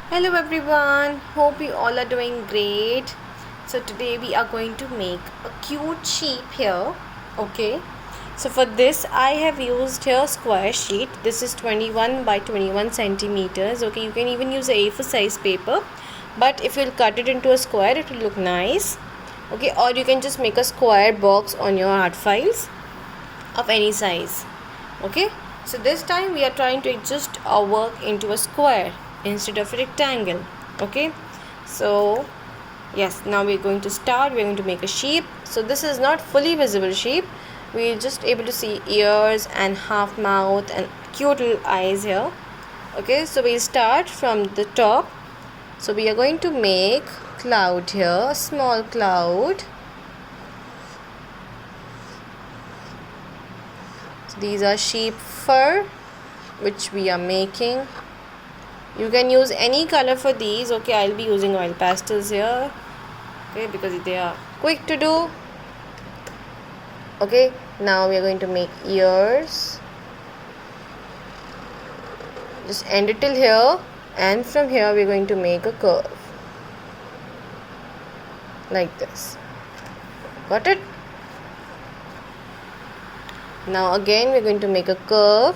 Hello everyone, hope you all are doing great. So today we are going to make a cute sheep here. Okay, so for this I have used here square sheet. This is 21 by 21 centimeters. Okay, you can even use a A4 size paper, but if you'll cut it into a square it will look nice. Okay, or you can just make a square box on your art files of any size. Okay, so this time we are trying to adjust our work into a square instead of a rectangle. Okay, so yes, now we're going to start. We're going to make a sheep. So this is not fully visible sheep. We're just able to see ears and half mouth and cute little eyes here. Okay, so we'll start from the top. So we are going to make cloud here, a small cloud. These are sheep fur which we are making. You can use any color for these. Okay, I'll be using oil pastels here. Okay, because they are quick to do. Okay, now we are going to make ears. Just end it till here, and from here we are going to make a curve like this. Got it? Now again we're going to make a curve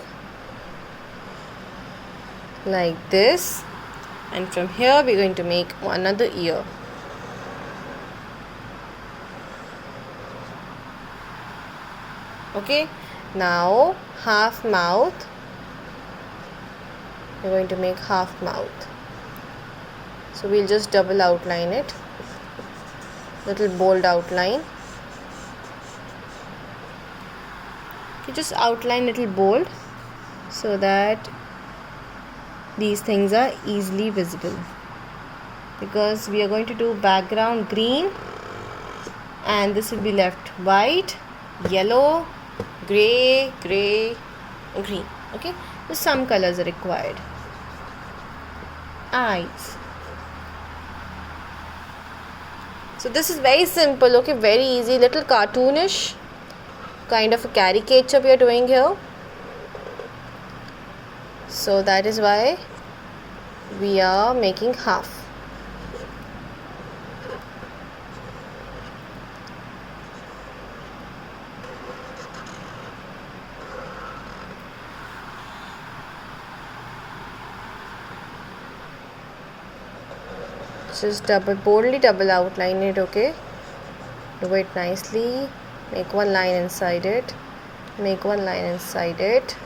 like this, and from here we're going to make another ear. Okay, now half mouth. We're going to make half mouth. So we'll just double outline it, little bold outline. You just outline little bold so that these things are easily visible, because we are going to do background green and this will be left white, yellow, grey, green. Okay, so some colors are required. Eyes. So this is very simple. Okay, very easy, little cartoonish kind of a caricature we are doing here. So that is why we are making half. Just boldly double outline it. Okay, do it nicely. Make one line inside it, make one line inside it.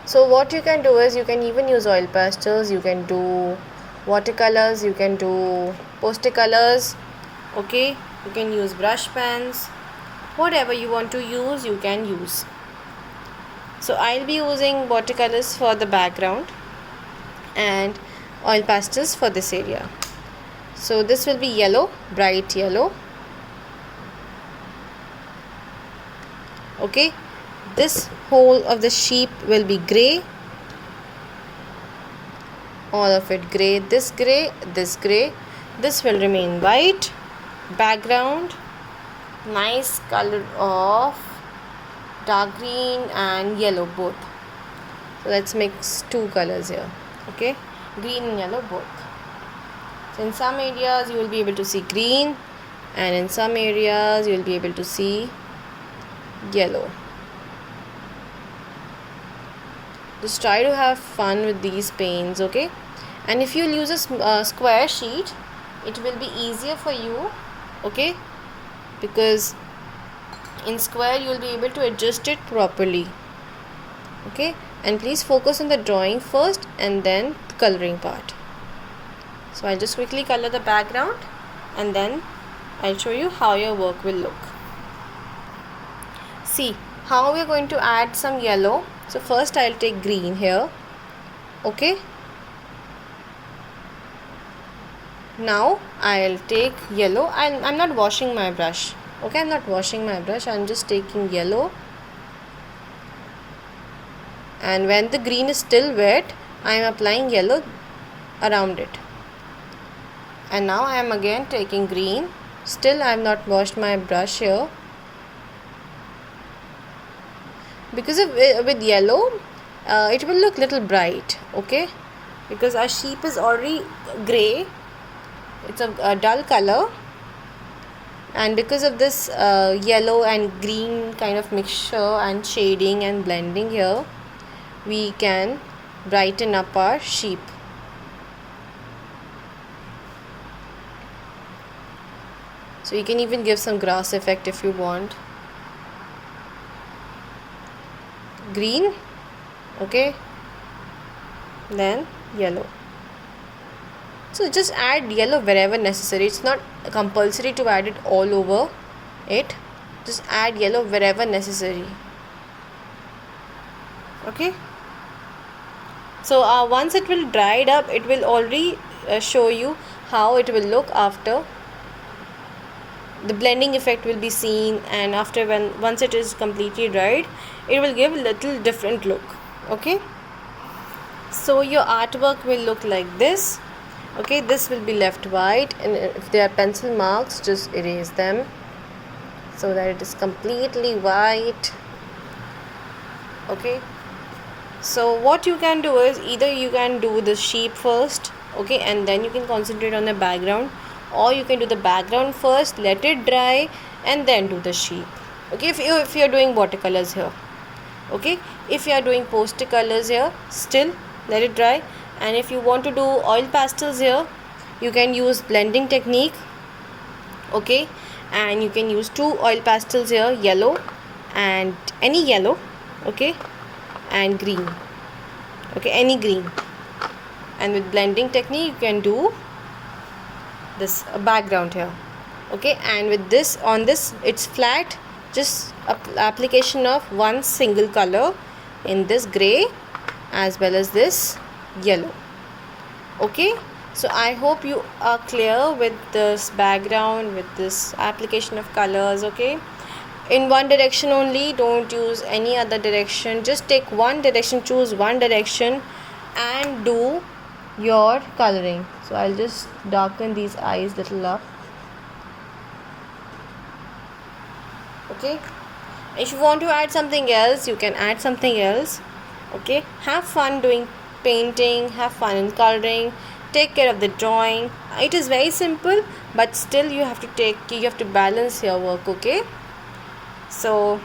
So what you can do is you can even use oil pastels, you can do watercolors, you can do poster colors. Okay, you can use brush pens, whatever you want to use you can use. So I'll be using watercolors for the background and oil pastels for this area. So this will be yellow, bright yellow. Okay, this whole of the sheep will be grey, all of it grey, this grey, this grey. This will remain white. Background, nice color of dark green and yellow both. So let's mix two colors here. Okay, green and yellow both. So in some areas you will be able to see green, and in some areas you will be able to see yellow. Just try to have fun with these paints. Okay, and if you use a square sheet, it will be easier for you. Okay, because in square you will be able to adjust it properly. Okay, and please focus on the drawing first and then the coloring part. So I'll just quickly color the background and then I'll show you how your work will look. See how we are going to add some yellow. So first I'll take green here. Okay, now I'll take yellow. I'm not washing my brush. Okay, I'm not washing my brush. I'm just taking yellow, and when the green is still wet I am applying yellow around it. And now I am again taking green. Still I have not washed my brush here, because with yellow it will look little bright, okay, because our sheep is already gray. It's a dull color, and because of this yellow and green kind of mixture and shading and blending here, we can brighten up our sheep. So you can even give some grass effect if you want. Green, okay, then yellow. So just add yellow wherever necessary. It's not compulsory to add it all over it. Just add yellow wherever necessary. Okay. So once it will dried up, it will already show you how it will look after. The blending effect will be seen, and after once it is completely dried, it will give a little different look. Okay. So your artwork will look like this. Okay, this will be left white, and if there are pencil marks, just erase them so that it is completely white. Okay, so what you can do is either you can do the sheep first, okay, and then you can concentrate on the background, or you can do the background first, let it dry, and then do the sheep. Okay, if you are doing watercolors here, okay, if you are doing poster colors here, still let it dry. And if you want to do oil pastels here, you can use blending technique, okay, and you can use 2 oil pastels here, yellow and any yellow, okay, and green, okay, any green, and with blending technique you can do this background here, okay. And with this, on this it's flat, just application of one single color in this gray as well as this yellow. Okay, so I hope you are clear with this background, with this application of colors. Okay, in one direction only, don't use any other direction, just take one direction, choose one direction and do your coloring. So I'll just darken these eyes little up. Okay, if you want to add something else, you can add something else. Okay, have fun doing painting, have fun in coloring, take care of the drawing. It is very simple, but still you have to balance your work. Okay, so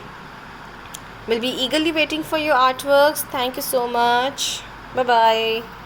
we'll be eagerly waiting for your artworks. Thank you so much. Bye bye.